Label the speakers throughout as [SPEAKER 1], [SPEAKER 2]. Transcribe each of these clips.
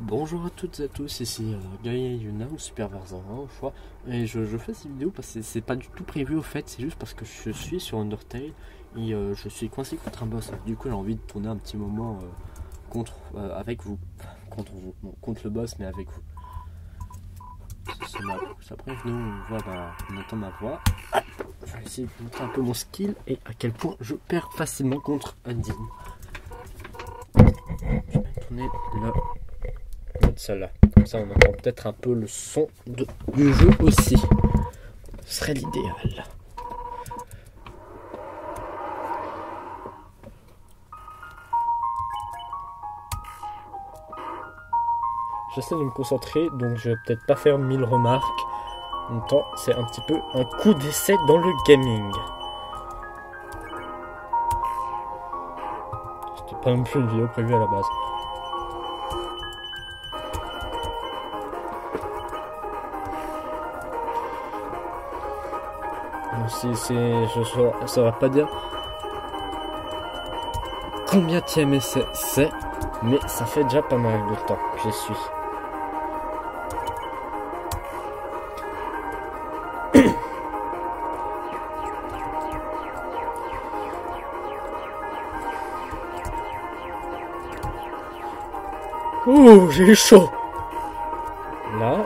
[SPEAKER 1] Bonjour à toutes et à tous, ici Gaël Yuna ou Super Verzan, je crois. Et je fais cette vidéo parce que c'est pas du tout prévu au fait, c'est juste parce que je suis sur Undertale et je suis coincé contre un boss. Du coup j'ai envie de tourner un petit moment avec vous. Non, contre le boss mais avec vous. Ça prévenu, on entend ma voix. Je vais essayer de vous montrer un peu mon skill et à quel point je perds facilement contre Undine. Je vais tourner là. Celle-là. Comme ça, on entend peut-être un peu le son du jeu aussi. Ce serait l'idéal. J'essaie de me concentrer, donc je vais peut-être pas faire 1000 remarques. En même temps, c'est un petit peu un coup d'essai dans le gaming. C'était pas non plus une vidéo prévue à la base. Je saurais pas dire combien tième essai c'est, mais ça fait déjà pas mal de temps que j'y suis. Ouh, j'ai eu chaud. Là.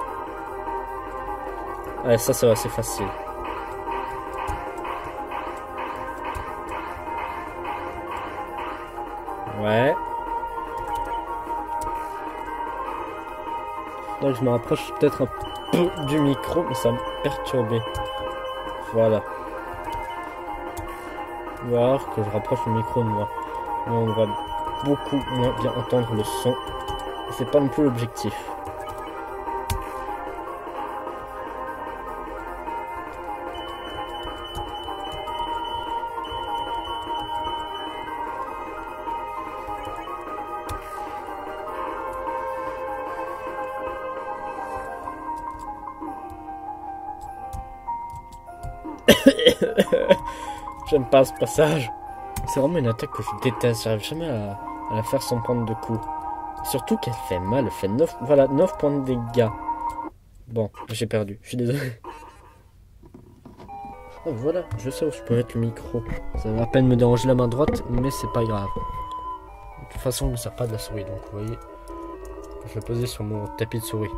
[SPEAKER 1] Ouais, ça va, c'est facile. Ouais. Donc je me rapproche peut-être un peu du micro, mais ça va me perturber. Voilà. Voir que je rapproche le micro de moi. Mais on va beaucoup moins bien entendre le son. C'est pas non plus l'objectif. J'aime pas ce passage. C'est vraiment une attaque que je déteste. J'arrive jamais à la faire sans prendre de coups. Surtout qu'elle fait mal. Elle fait 9, voilà, 9 points de dégâts. Bon, j'ai perdu. Je suis désolé. Oh, voilà, je sais où je peux mettre le micro. Ça va à peine me déranger la main droite, mais c'est pas grave. De toute façon, il ne sert pas de la souris. Donc, vous voyez, je vais poser sur mon tapis de souris.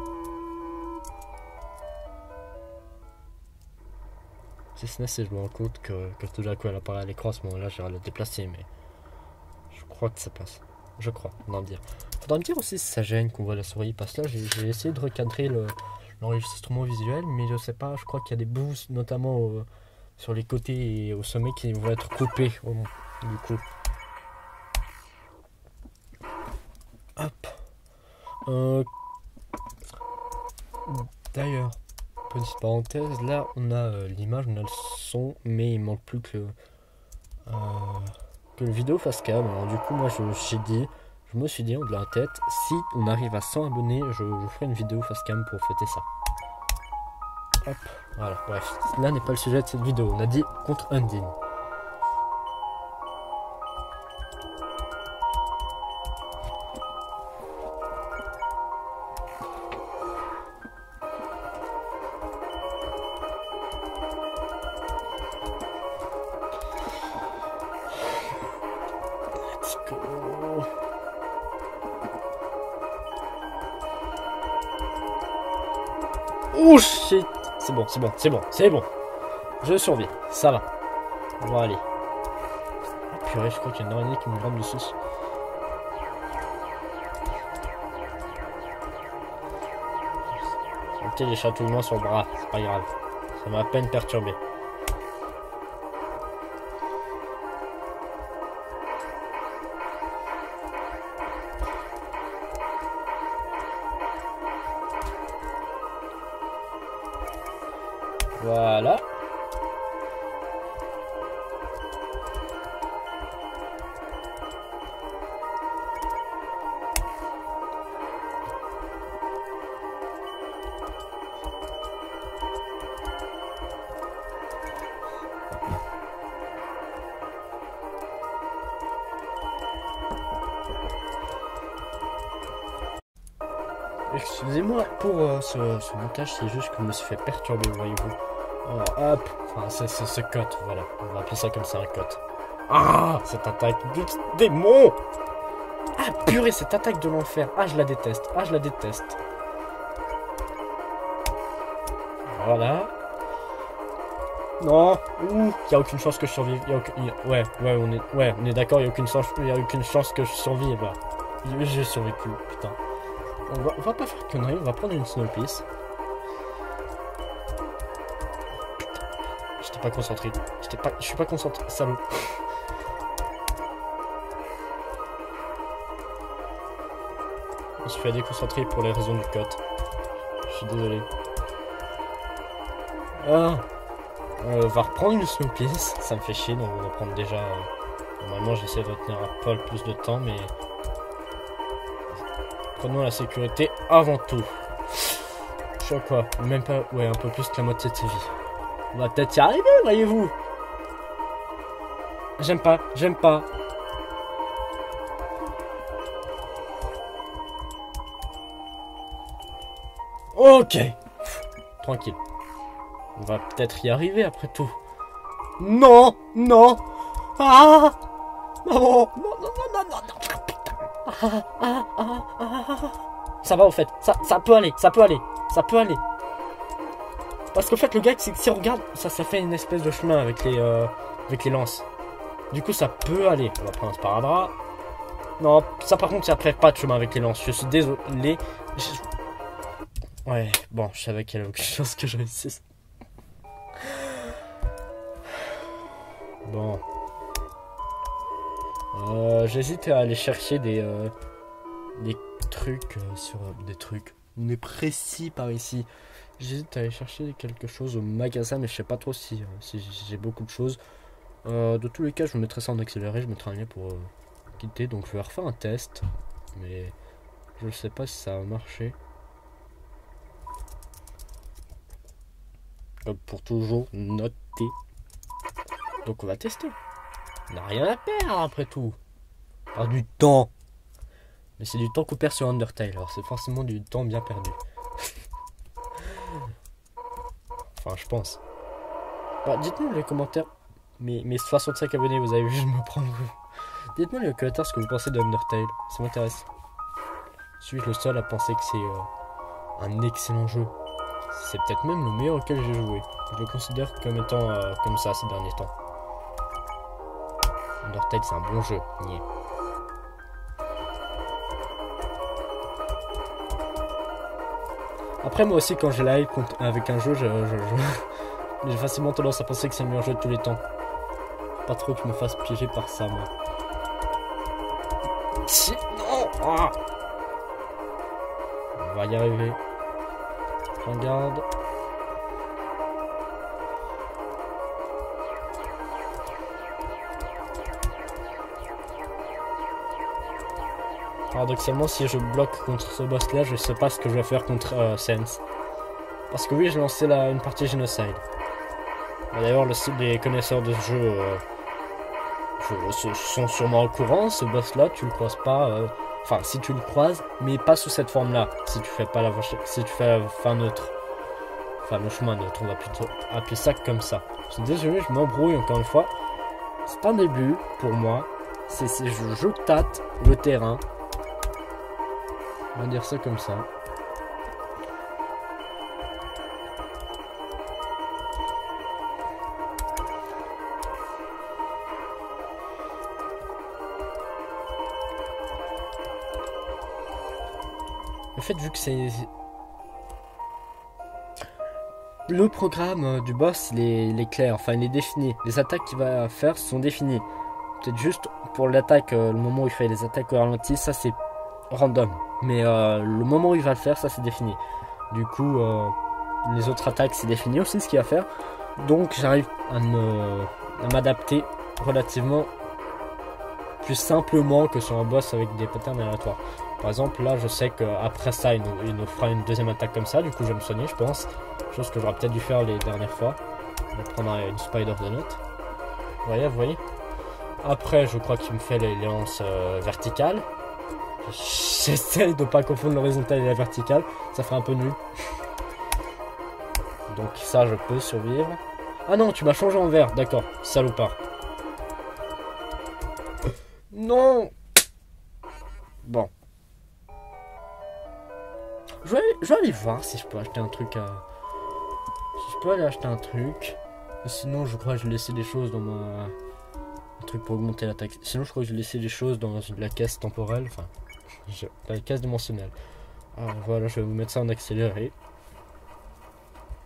[SPEAKER 1] Si ce n'est, si je me rends compte que tout d'un coup elle apparaît à l'écran, à ce moment-là, j'irai le déplacer, mais je crois que ça passe. Je crois, faudra me dire. Faudra me dire aussi si ça gêne qu'on voit la souris, parce que là, j'ai essayé de recadrer l'enregistrement visuel, mais je sais pas, je crois qu'il y a des bouts, notamment sur les côtés et au sommet, qui vont être coupés, du coup. Hop. D'ailleurs, petite parenthèse, là on a l'image, on a le son, mais il manque plus que le vidéo face cam. Alors du coup moi je me suis dit de la tête, si on arrive à 100 abonnés, je ferai une vidéo face cam pour fêter ça. Hop, voilà, bref, là n'est pas le sujet de cette vidéo, on a dit contre Undine. Oh shit. C'est bon. Je survis, ça va. On va aller. Oh purée, je crois qu'il y a une araignée qui me grimpe dessus. Un petit échatouillement sur le bras, c'est pas grave. Ça m'a à peine perturbé. Voilà. Excusez-moi pour ce montage, c'est juste que je me suis fait perturber, voyez-vous. Alors, hop, enfin, c'est ce cut, voilà. On va appeler ça comme ça, un cut. Ah, cette attaque du démon! Ah, purée, cette attaque de l'enfer. Ah, je la déteste. Ah, je la déteste. Voilà. Non, ouh, y a aucune chance que je survive. Ouais, on est d'accord, y a aucune chance que je survive là. J'ai survécu, putain. On va pas faire de conneries, on va prendre une Snowpiece. J'étais pas concentré. Je suis pas concentré, salaud. Je me suis fait déconcentrer pour les raisons du cut. Je suis désolé. Ah. On va reprendre une Snowpiece, ça me fait chier, donc on va prendre déjà... normalement j'essaie de retenir un peu plus de temps, mais... prenons la sécurité avant tout. Je suis à quoi? Même pas... ouais, un peu plus que la moitié de ses vies. On va peut-être y arriver, voyez-vous. J'aime pas, j'aime pas. Ok. Tranquille. On va peut-être y arriver après tout. Non, non. Ah, non, non, non, non, non, non, putain. Ça va au fait, ça peut aller, ça peut aller, ça peut aller. Parce qu'au fait le gars, si on regarde, ça fait une espèce de chemin avec les lances. Du coup ça peut aller. On va prendre un sparadrap. Non, ça par contre ça fait pas de chemin avec les lances. Je suis désolé. Ouais, bon, je savais qu'il y avait aucune chance que je réussisse. Bon. J'hésite à aller chercher des trucs sur des trucs. On est précis par ici. J'hésite à aller chercher quelque chose au magasin, mais je sais pas trop si j'ai beaucoup de choses. De tous les cas, je me mettrai ça en accéléré, je mettrai un lien pour quitter. Donc je vais refaire un test, mais je ne sais pas si ça va marcher. Pour toujours noter. Donc on va tester. On n'a rien à perdre après tout. Pas du temps. Mais c'est du temps qu'on perd sur Undertale. Alors c'est forcément du temps bien perdu. Enfin je pense. Bah, dites-moi dans les commentaires. Mes 65 abonnés, vous avez vu, je me prends. Dites-moi dans les commentaires ce que vous pensez de Undertale. Ça m'intéresse. Suis-je le seul à penser que c'est un excellent jeu? C'est peut-être même le meilleur auquel j'ai joué. Je le considère comme étant comme ça ces derniers temps. Undertale c'est un bon jeu. Yeah. Après moi aussi quand j'ai la hype avec un jeu, j'ai facilement tendance à penser que c'est le meilleur jeu de tous les temps. Pas trop que je me fasse piéger par ça moi. Non, ah. On va y arriver. Prends garde. Paradoxalement, si je bloque contre ce boss là, je sais pas ce que je vais faire contre Sense. Parce que oui, j'ai lancé une partie Genocide. D'ailleurs, les connaisseurs de ce jeu sont sûrement au courant. Ce boss là, tu le croises pas. Enfin, si tu le croises, mais pas sous cette forme là. Si tu fais pas si tu fais la fin neutre. Enfin, le chemin neutre, on va plutôt appeler ça comme ça. Je suis désolé, je m'embrouille encore une fois. C'est un début pour moi. Je tâte le terrain. On va dire ça comme ça. En fait, vu que c'est... Le programme du boss, il est clair, enfin il est défini. Les attaques qu'il va faire sont définies. Peut-être juste pour l'attaque, le moment où il fait les attaques au ralenti, ça c'est random. Mais le moment où il va le faire, ça c'est défini. Du coup, les autres attaques c'est défini aussi ce qu'il va faire. Donc j'arrive à m'adapter relativement plus simplement que sur un boss avec des patterns aléatoires. Par exemple, là je sais qu'après ça il nous fera une deuxième attaque comme ça. Du coup je vais me soigner, je pense. Chose que j'aurais peut-être dû faire les dernières fois. On va prendre une Spider de note. Vous voyez. Après je crois qu'il me fait les lances verticales. J'essaie de pas confondre l'horizontale et la verticale. Ça ferait un peu nul. Donc ça, je peux survivre. Ah non, tu m'as changé en vert. D'accord, salopard. Non. Bon. Je vais aller voir si je peux acheter un truc à... Si je peux aller acheter un truc. Sinon, je crois que je vais laisser des choses dans ma... Un truc pour augmenter l'attaque. Sinon, je crois que je vais laisser des choses dans la caisse temporelle. Enfin, la caisse dimensionnelle. Alors voilà, je vais vous mettre ça en accéléré.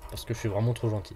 [SPEAKER 1] Parce que je suis vraiment trop gentil.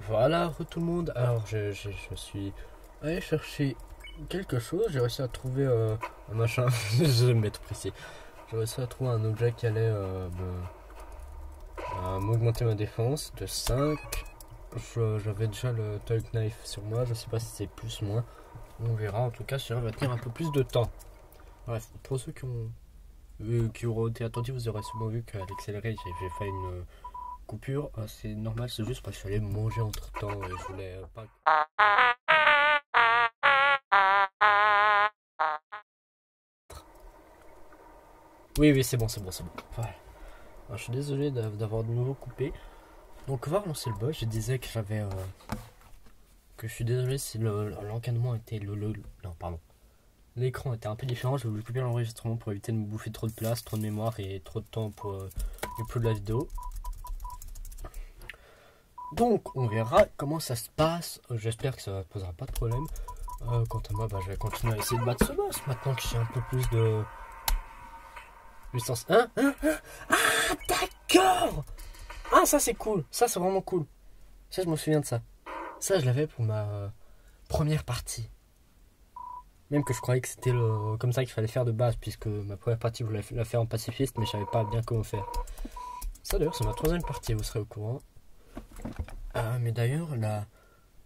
[SPEAKER 1] Voilà, tout le monde. Alors, je suis allé chercher quelque chose. J'ai réussi à trouver un machin. Je vais me mettre précis. J'ai réussi à trouver un objet qui allait m'augmenter ma défense de 5. J'avais déjà le Talk Knife sur moi. Je sais pas si c'est plus ou moins. On verra. En tout cas, celui-là va tenir un peu plus de temps. Bref, pour ceux qui auront été attentifs, vous aurez sûrement vu qu'à l'accéléré, j'ai fait une coupure. C'est normal, c'est juste parce que je suis allé manger entre temps et je voulais pas. Oui, c'est bon. Voilà. Alors, je suis désolé d'avoir de nouveau coupé. Donc, on va relancer le boss. Je disais que j'avais. Que je suis désolé si l'encadrement était. Non, pardon. L'écran était un peu différent. Je voulais couper l'enregistrement pour éviter de me bouffer trop de place, trop de mémoire et trop de temps pour upload la vidéo. Donc, on verra comment ça se passe. J'espère que ça ne posera pas de problème. Quant à moi, je vais continuer à essayer de battre ce boss. Maintenant que j'ai un peu plus de puissance. Ah, d'accord. Ah, ça c'est cool. Ça c'est vraiment cool. Ça, je me souviens de ça. Ça, je l'avais pour ma première partie. Même que je croyais que c'était comme ça qu'il fallait faire de base. Puisque ma première partie, vous la faire en pacifiste. Mais je savais pas bien comment faire. Ça d'ailleurs, c'est ma troisième partie. Vous serez au courant. Mais d'ailleurs,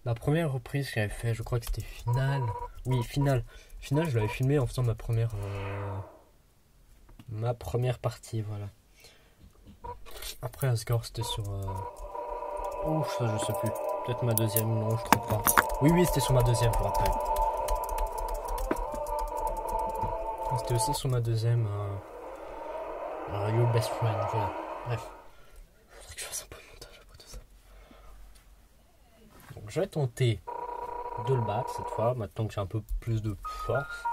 [SPEAKER 1] la première reprise que j'avais fait, je crois que c'était Finale. Oui, Finale. Finale, je l'avais filmé en faisant ma première partie, voilà. Après, Asgore, c'était sur... Ouf, ça, je sais plus. Peut-être ma deuxième, non, je trouve pas. Oui, c'était sur ma deuxième, je me rappelle. C'était aussi sur ma deuxième... Your Best Friend, voilà. Bref. Faudrait que je fasse un peu de montage après tout ça. Donc, je vais tenter de le battre cette fois, maintenant que j'ai un peu plus de force.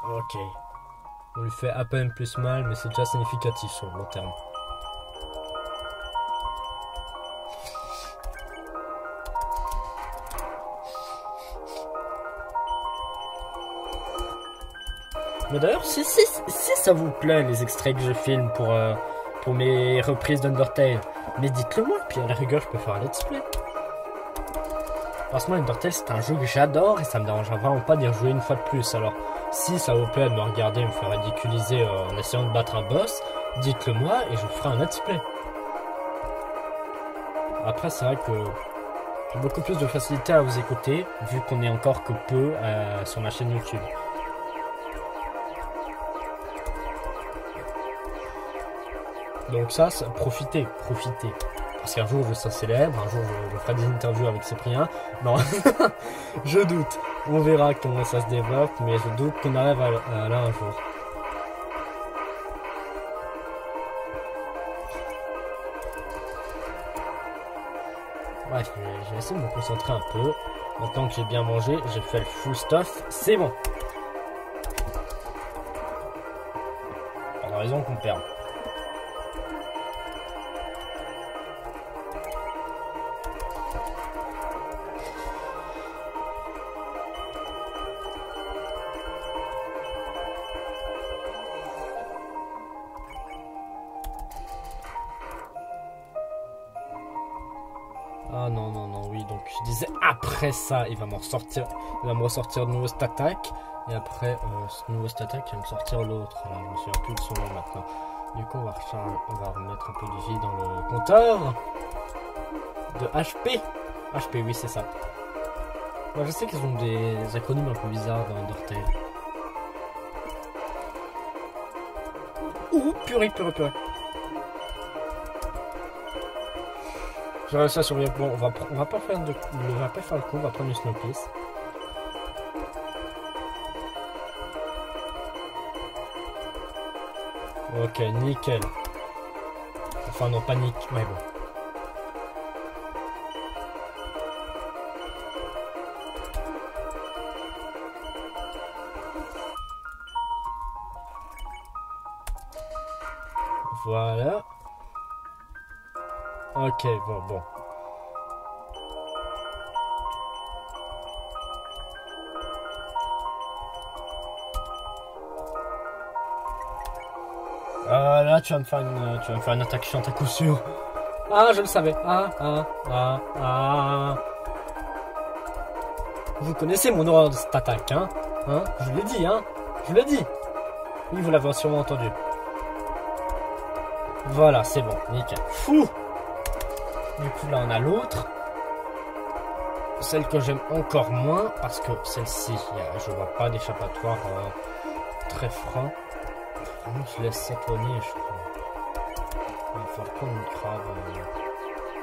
[SPEAKER 1] Ok. On lui fait à peine plus mal, mais c'est déjà significatif sur le long terme. Mais d'ailleurs, si ça vous plaît, les extraits que je filme pour mes reprises d'Undertale, mais dites-le moi, puis à la rigueur, je peux faire un let's play. Parce que moi, Undertale, c'est un jeu que j'adore et ça me dérangera vraiment pas d'y rejouer une fois de plus. Alors, si ça vous plaît de me regarder et me faire ridiculiser en essayant de battre un boss, dites-le moi et je ferai un let's play. Après, c'est vrai que j'ai beaucoup plus de facilité à vous écouter, vu qu'on est encore que peu sur ma chaîne YouTube. Donc ça, profitez. Parce qu'un jour je serai célèbre, un jour je ferai des interviews avec Cyprien. Non, je doute. On verra comment ça se développe, mais je doute qu'on arrive à là un jour. Bref, je vais essayer de me concentrer un peu. Maintenant que j'ai bien mangé, j'ai fait le full stuff, c'est bon. On a raison qu'on perd. Ah non, non, non, oui, donc je disais après ça, il va me ressortir de nouveau cette attaque. Et après ce nouveau cette attaque, il va me sortir l'autre. Là, je me souviens plus de son nom maintenant. Du coup, on va remettre un peu de vie dans le compteur. De HP. HP, oui, c'est ça. Moi, je sais qu'ils ont des acronymes un peu bizarres dans Undertale. Ouh, purée, purée, purée. J'ai réussi à survivre. Bon, on va pas faire le coup, on va prendre une Snowpiece. Ok, nickel. Enfin non, pas nickel. Ouais, bon. Voilà. Ok, bon. Là, tu vas me faire une attaque chiante à coup sûr. Ah, je le savais. Vous connaissez mon horreur de cette attaque, hein? Je l'ai dit, hein? Je l'ai dit. Oui, vous l'avez sûrement entendu. Voilà, c'est bon, nickel. Fou! Du coup, là, on a l'autre. Celle que j'aime encore moins, parce que celle-ci, je vois pas d'échappatoire très franc. Je laisse s'étonner, je crois. Il va falloir prendre une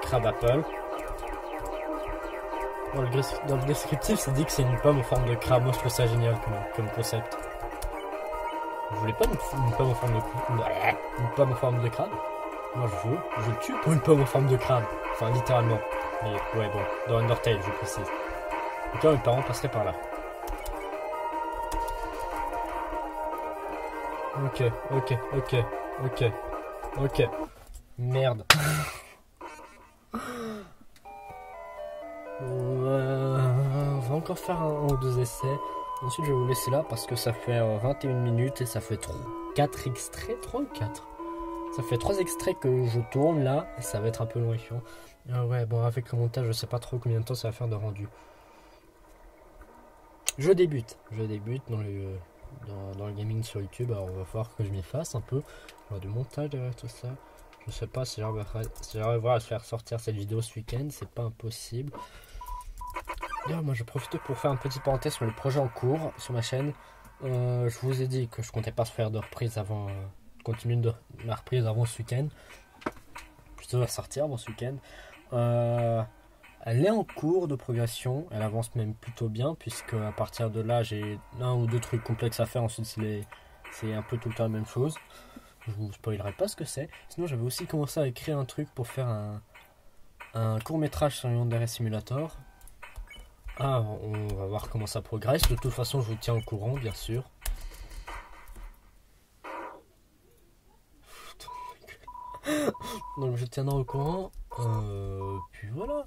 [SPEAKER 1] crabe apple. Dans le descriptif, c'est dit que c'est une pomme en forme de crabe. Moi, je trouve ça génial comme concept. Vous voulez pas une pomme en forme de crabe? Moi, je le tue pour une pomme en forme de crabe. Enfin, littéralement. Mais ouais, bon, dans Undertale, je précise. Donc là, mes parents passeraient par là. Ok. Merde. On va encore faire un ou deux essais. Ensuite, je vais vous laisser là parce que ça fait 21 minutes et ça fait 4 extraits. 3 ou 4? Ça fait 3 extraits que je tourne là et ça va être un peu long et chiant. Ouais, bon, avec le montage, je sais pas trop combien de temps ça va faire de rendu. Je débute dans le gaming sur YouTube, alors on va voir que je m'y fasse un peu. Il y aura du montage derrière tout ça. Je sais pas si j'arriverai à faire sortir cette vidéo ce week-end, c'est pas impossible. D'ailleurs, moi je profite pour faire une petite parenthèse sur le projet en cours sur ma chaîne. Je vous ai dit que je comptais pas faire de reprise avant, continuer de ma reprise avant ce week-end. Plutôt à sortir avant ce week-end. Elle est en cours de progression, elle avance même plutôt bien, puisque à partir de là j'ai un ou deux trucs complexes à faire, ensuite c'est un peu tout le temps la même chose. Je vous spoilerai pas ce que c'est. Sinon j'avais aussi commencé à écrire un truc pour faire un court métrage sur Yandere Simulator. On va voir comment ça progresse, de toute façon je vous tiens au courant bien sûr. Donc je tiendrai au courant, puis voilà.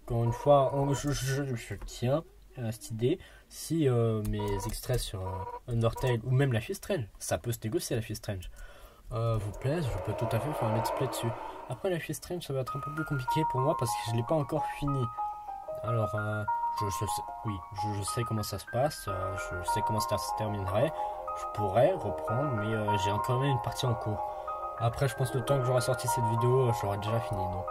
[SPEAKER 1] Encore une fois, je tiens à cette idée. Si mes extraits sur Undertale ou même la Life is Strange, ça peut se négocier la Life is Strange, vous plaisent, je peux tout à fait faire un let's play dessus. Après la Life is Strange, ça va être un peu plus compliqué pour moi parce que je l'ai pas encore fini. Alors, je sais comment ça se passe, je sais comment ça se terminerait. Je pourrais reprendre, mais j'ai quand même une partie en cours. Après, je pense que le temps que j'aurai sorti cette vidéo, j'aurai déjà fini. Donc,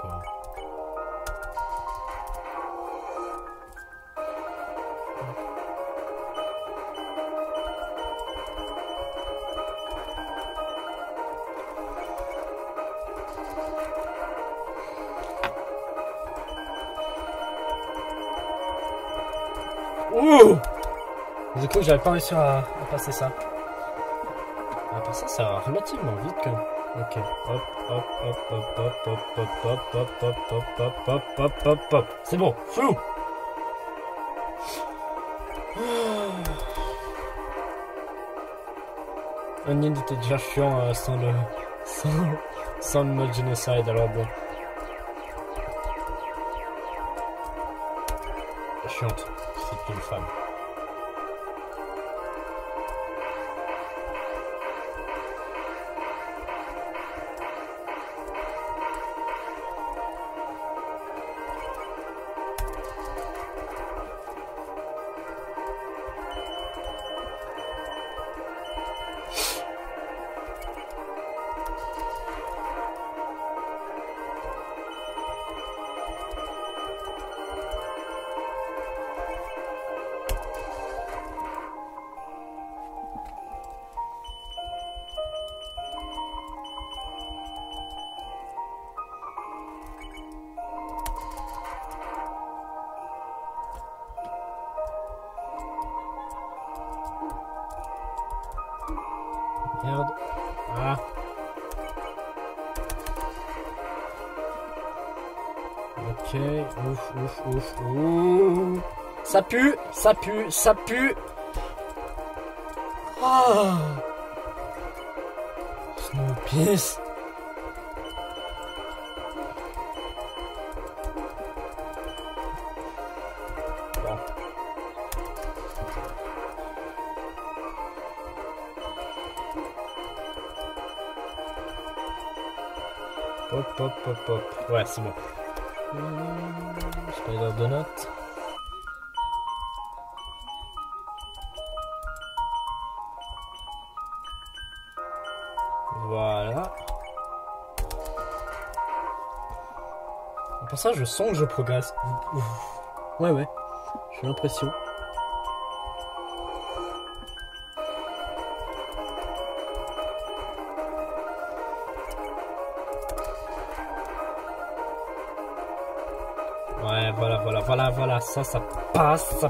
[SPEAKER 1] ouh! Du coup, j'avais pas réussi à passer ça. À part ça, ça va relativement vite quand même. Ok, hop, hop, hop, hop, hop, hop, hop, hop, hop, hop, hop, hop, hop, hop, hop, hop. C'est bon, flou. Onion était déjà chiant sans le mode génocide, alors bon. Chiante, c'est une femme. Merde. Ah. Ok. Ouf, ouf, ouf. Ouh. Ça pue, ça pue, ça pue. Ah. Snowpiece. Bon. Hop, hop, hop, hop. Ouais, c'est bon. Spider Donut. Voilà. Pour ça, je sens que je progresse. Ouais, ouais. J'ai l'impression. Ouais, voilà, ça passe,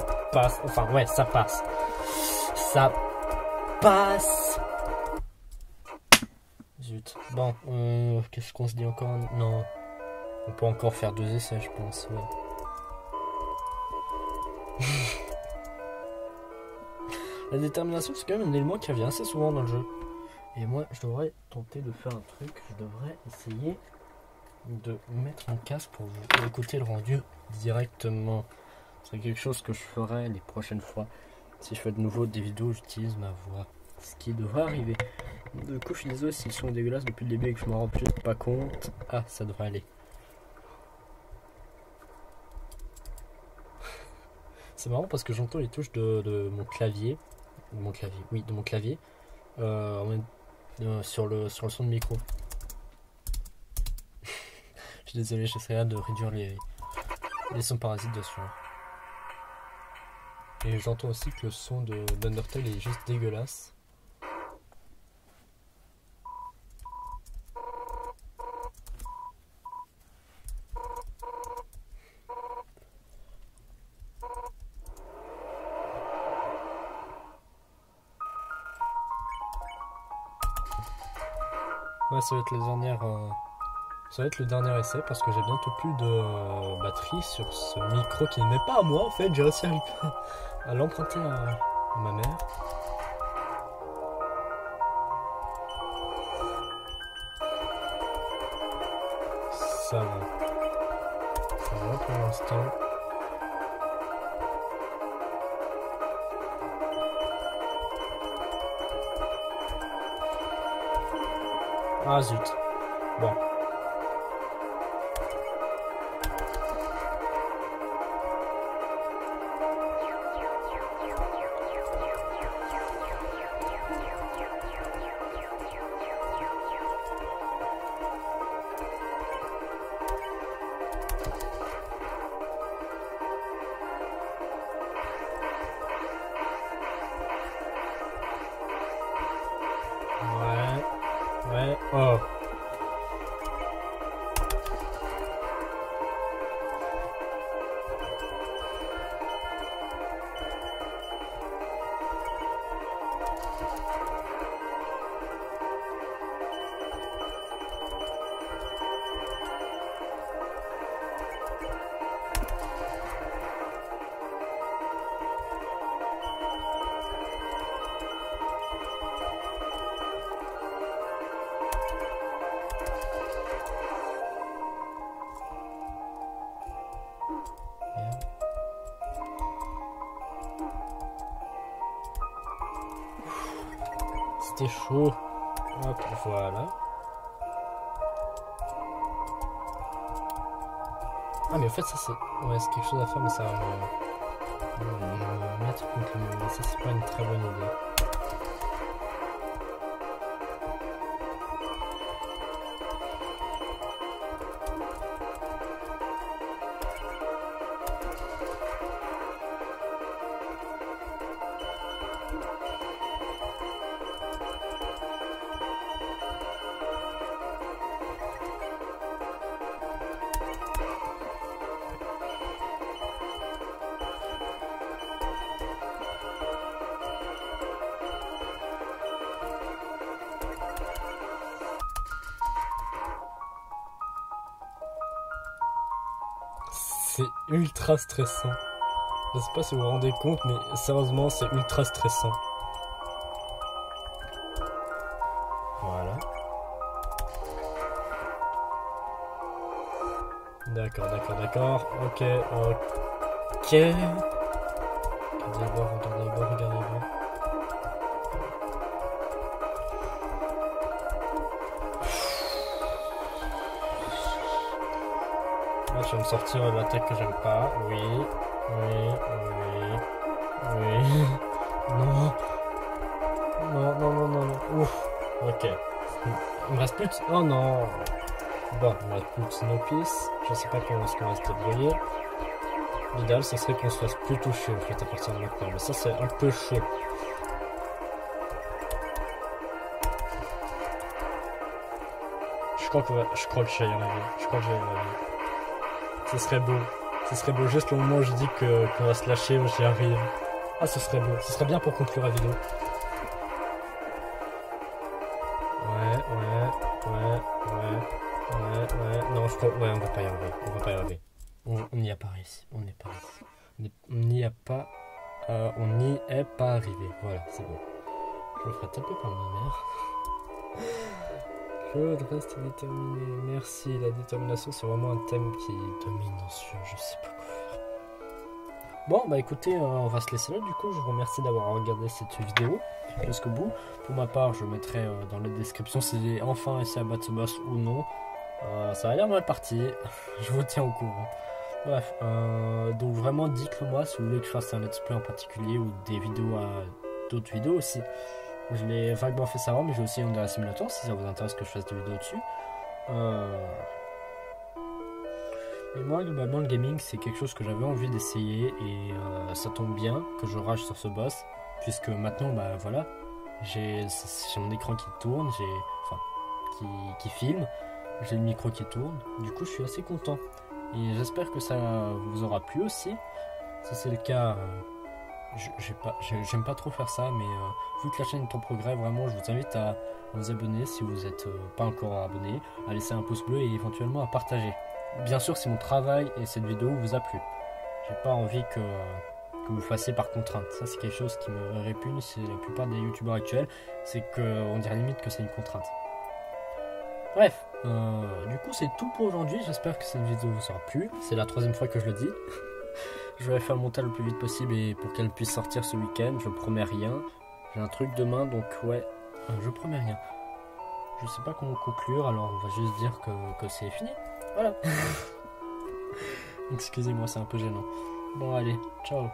[SPEAKER 1] enfin, ouais, ça passe. Ça passe. Zut. Bon, qu'est-ce qu'on se dit encore? Non. On peut encore faire 2 essais, je pense, ouais. La détermination, c'est quand même un élément qui revient assez souvent dans le jeu. Et moi, je devrais tenter de faire un truc. Je devrais essayer de mettre mon casque pour vous écouter le rendu directement. C'est quelque chose que je ferai les prochaines fois. Si je fais de nouveau des vidéos, j'utilise ma voix. Ce qui devrait arriver. Du coup, je suis désolé s'ils sont dégueulasses depuis le début et que je me rends juste pas compte. Ah, ça devrait aller. C'est marrant parce que j'entends les touches de mon clavier. De mon clavier. Sur le son de micro. Je suis désolé, j'essaierai de réduire les sons parasites dessus. Et j'entends aussi que le son d'Undertale est juste dégueulasse. Ouais, ça va être ça va être le dernier essai parce que j'ai bientôt plus de batterie sur ce micro qui n'est pas à moi en fait. J'ai réussi à l'emprunter à ma mère. Ça va. Ça va pour l'instant. Ah zut. Bon. Ouais. Oh. Merde. C'était chaud. Hop, voilà. Ah mais en fait ça c'est... Ouais, c'est quelque chose à faire, mais ça va me mettre contre le mur. Ça c'est pas une très bonne idée. C'est ultra stressant. Je sais pas si vous vous rendez compte, mais sérieusement, c'est ultra stressant. Voilà. D'accord, d'accord, d'accord. Ok, ok. Regardez voir, regardez voir, regardez voir. Là, je vais me sortir une attaque que j'aime pas. Oui, oui, oui, oui. Non. Non, non, non, non, non. Ouf. Ok. Il me reste plus de... Oh non. Bon, il me reste plus de Snowpiece. Je sais pas comment est-ce qu'on va se débrouiller. L'idéal, ce serait qu'on se fasse plus toucher en fait à partir de maintenant. Mais ça, c'est un peu chaud. Je crois que je vais y arriver. Je crois que je vais y arriver. Ce serait beau. Ce serait beau. Juste le moment où je dis qu'on va se lâcher, j'y arrive. Ah, ce serait beau. Ce serait bien pour conclure la vidéo. Ouais. Non, je crois... Ouais, on va pas y arriver. On va pas y arriver. On n'y a pas réussi. On n'est pas réussi. On n'y a pas... on n'y est pas arrivé. Voilà, c'est bon. Je me ferai taper par ma mère. Claude reste déterminé. Merci. La détermination, c'est vraiment un thème qui domine dans ce jeu. Je sais pas quoi faire. Bon, bah écoutez, on va se laisser là. Du coup, je vous remercie d'avoir regardé cette vidéo jusqu'au bout. Pour ma part, je mettrai dans la description si j'ai enfin essayé à battre ce boss ou non. Ça a l'air mal parti. Je vous tiens au courant. Bref, donc vraiment dites-le moi si vous voulez que je fasse un let's play en particulier ou des vidéos d'autres vidéos aussi. Je l'ai vaguement fait savoir, mais j'ai aussi un simulateur si ça vous intéresse que je fasse des vidéos dessus. Et moi, globalement, le gaming, c'est quelque chose que j'avais envie d'essayer et ça tombe bien que je rage sur ce boss, puisque maintenant, bah voilà, j'ai mon écran qui tourne, qui filme, j'ai le micro qui tourne, du coup, je suis assez content. Et j'espère que ça vous aura plu aussi. Si c'est le cas, j'aime pas trop faire ça, mais vu que la chaîne est en progrès, vraiment, je vous invite à vous abonner si vous n'êtes pas encore abonné, à laisser un pouce bleu et éventuellement à partager. Bien sûr, si mon travail et cette vidéo vous a plu. J'ai pas envie que vous le fassiez par contrainte. Ça, c'est quelque chose qui me répugne chez la plupart des youtubeurs actuels. C'est qu'on dirait limite que c'est une contrainte. Bref, du coup, c'est tout pour aujourd'hui. J'espère que cette vidéo vous aura plu. C'est la 3e fois que je le dis. Je vais faire le montage le plus vite possible et pour qu'elle puisse sortir ce week-end. Je promets rien. J'ai un truc demain, donc ouais, je promets rien. Je sais pas comment conclure, alors on va juste dire que c'est fini. Voilà. Excusez-moi, c'est un peu gênant. Bon, allez, ciao.